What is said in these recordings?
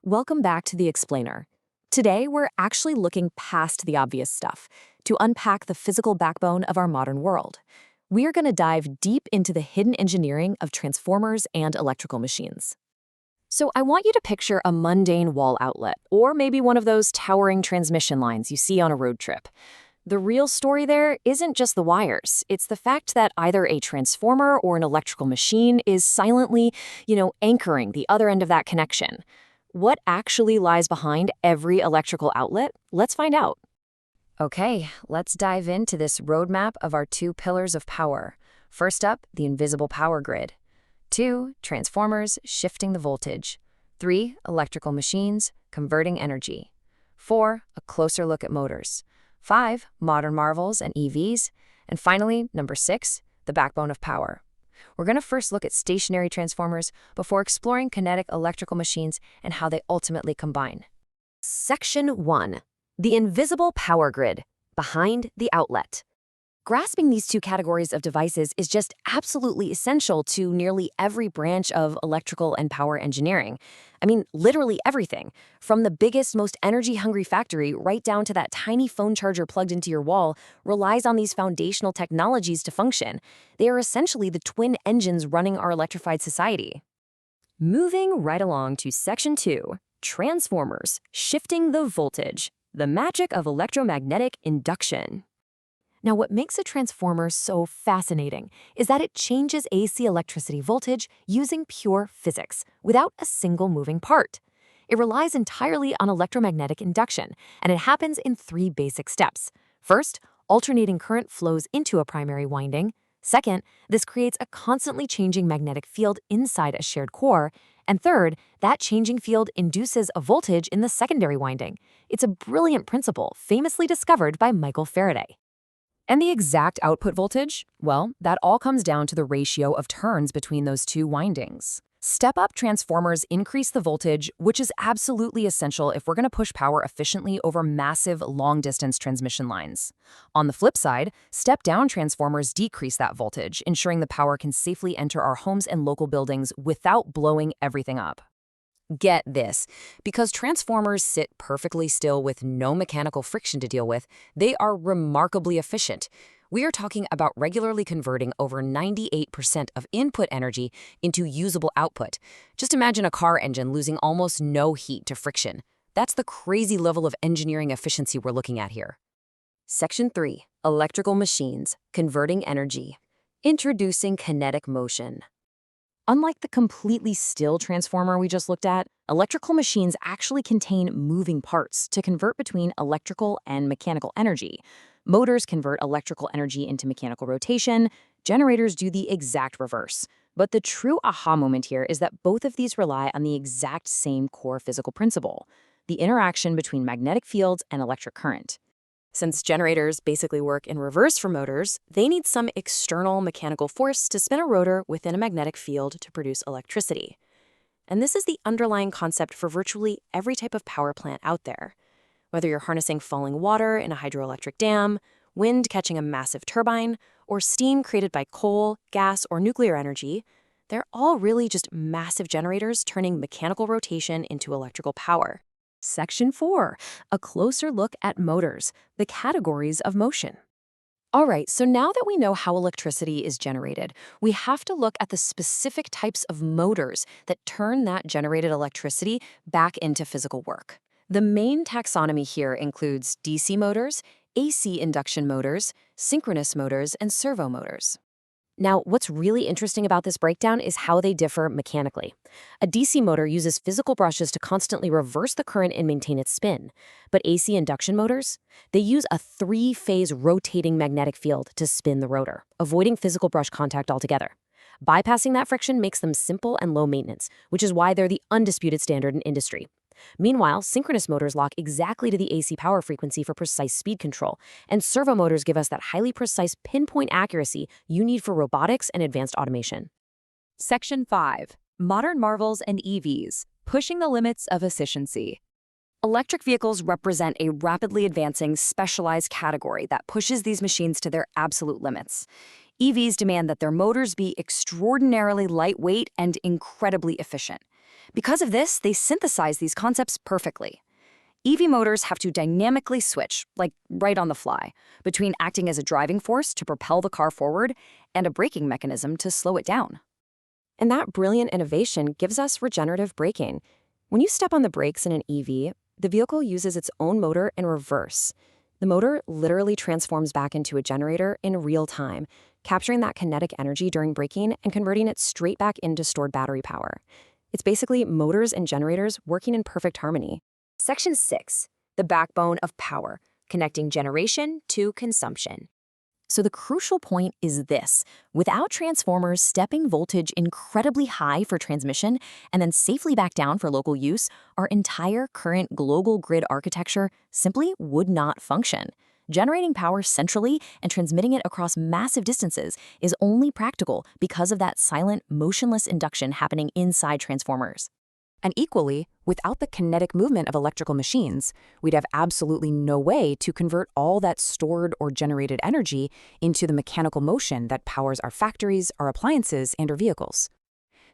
Welcome back to The Explainer. Today, we're actually looking past the obvious stuff to unpack the physical backbone of our modern world. We are going to dive deep into the hidden engineering of transformers and electrical machines. So I want you to picture a mundane wall outlet, or maybe one of those towering transmission lines you see on a road trip. The real story there isn't just the wires. It's the fact that either a transformer or an electrical machine is silently, anchoring the other end of that connection. What actually lies behind every electrical outlet? Let's find out. Okay, let's dive into this roadmap of our two pillars of power. First up, the invisible power grid. 2, transformers shifting the voltage. 3, electrical machines converting energy. 4, a closer look at motors. 5, modern marvels and EVs. And finally, number 6, the backbone of power. We're going to first look at stationary transformers before exploring kinetic electrical machines and how they ultimately combine. Section 1. The invisible power grid, behind the outlet. Grasping these two categories of devices is just absolutely essential to nearly every branch of electrical and power engineering. I mean, literally everything, from the biggest, most energy-hungry factory right down to that tiny phone charger plugged into your wall, relies on these foundational technologies to function. They are essentially the twin engines running our electrified society. Moving right along to Section 2, transformers, shifting the voltage, the magic of electromagnetic induction. Now, what makes a transformer so fascinating is that it changes AC electricity voltage using pure physics, without a single moving part. It relies entirely on electromagnetic induction, and it happens in 3 basic steps. First, alternating current flows into a primary winding. Second, this creates a constantly changing magnetic field inside a shared core. And third, that changing field induces a voltage in the secondary winding. It's a brilliant principle famously discovered by Michael Faraday. And the exact output voltage? Well, that all comes down to the ratio of turns between those two windings. Step-up transformers increase the voltage, which is absolutely essential if we're going to push power efficiently over massive, long-distance transmission lines. On the flip side, step-down transformers decrease that voltage, ensuring the power can safely enter our homes and local buildings without blowing everything up. Get this, because transformers sit perfectly still with no mechanical friction to deal with, they are remarkably efficient. We are talking about regularly converting over 98% of input energy into usable output. Just imagine a car engine losing almost no heat to friction. That's the crazy level of engineering efficiency we're looking at here. Section 3. Electrical machines, converting energy. Introducing kinetic motion. Unlike the completely still transformer we just looked at, electrical machines actually contain moving parts to convert between electrical and mechanical energy. Motors convert electrical energy into mechanical rotation. Generators do the exact reverse. But the true aha moment here is that both of these rely on the exact same core physical principle, the interaction between magnetic fields and electric current. Since generators basically work in reverse for motors, they need some external mechanical force to spin a rotor within a magnetic field to produce electricity. And this is the underlying concept for virtually every type of power plant out there. Whether you're harnessing falling water in a hydroelectric dam, wind catching a massive turbine, or steam created by coal, gas, or nuclear energy, they're all really just massive generators turning mechanical rotation into electrical power. Section 4, a closer look at motors, the categories of motion. All right, so now that we know how electricity is generated, we have to look at the specific types of motors that turn that generated electricity back into physical work. The main taxonomy here includes DC motors, AC induction motors, synchronous motors, and servo motors. Now, what's really interesting about this breakdown is how they differ mechanically. A DC motor uses physical brushes to constantly reverse the current and maintain its spin. But AC induction motors? They use a 3-phase rotating magnetic field to spin the rotor, avoiding physical brush contact altogether. Bypassing that friction makes them simple and low maintenance, which is why they're the undisputed standard in industry. Meanwhile, synchronous motors lock exactly to the AC power frequency for precise speed control, and servo motors give us that highly precise pinpoint accuracy you need for robotics and advanced automation. Section 5. Modern marvels and EVs, pushing the limits of efficiency. Electric vehicles represent a rapidly advancing, specialized category that pushes these machines to their absolute limits. EVs demand that their motors be extraordinarily lightweight and incredibly efficient. Because of this, they synthesize these concepts perfectly. EV motors have to dynamically switch, like right on the fly, between acting as a driving force to propel the car forward and a braking mechanism to slow it down. And that brilliant innovation gives us regenerative braking. When you step on the brakes in an EV, the vehicle uses its own motor in reverse. The motor literally transforms back into a generator in real time, capturing that kinetic energy during braking and converting it straight back into stored battery power. It's basically motors and generators working in perfect harmony. Section 6, the backbone of power, connecting generation to consumption. So the crucial point is this. Without transformers stepping voltage incredibly high for transmission and then safely back down for local use, our entire current global grid architecture simply would not function. Generating power centrally and transmitting it across massive distances is only practical because of that silent, motionless induction happening inside transformers. And equally, without the kinetic movement of electrical machines, we'd have absolutely no way to convert all that stored or generated energy into the mechanical motion that powers our factories, our appliances, and our vehicles.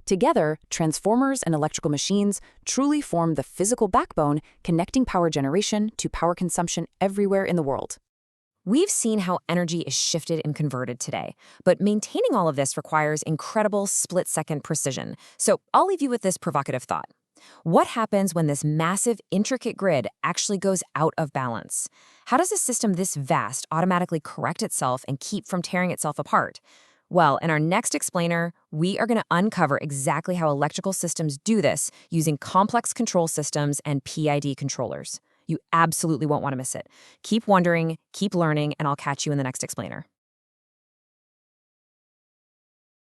Together, transformers and electrical machines truly form the physical backbone connecting power generation to power consumption everywhere in the world. We've seen how energy is shifted and converted today, but maintaining all of this requires incredible split-second precision. So I'll leave you with this provocative thought. What happens when this massive, intricate grid actually goes out of balance? How does a system this vast automatically correct itself and keep from tearing itself apart? Well, in our next explainer, we are going to uncover exactly how electrical systems do this using complex control systems and PID controllers. You absolutely won't want to miss it. Keep wondering, keep learning, and I'll catch you in the next explainer.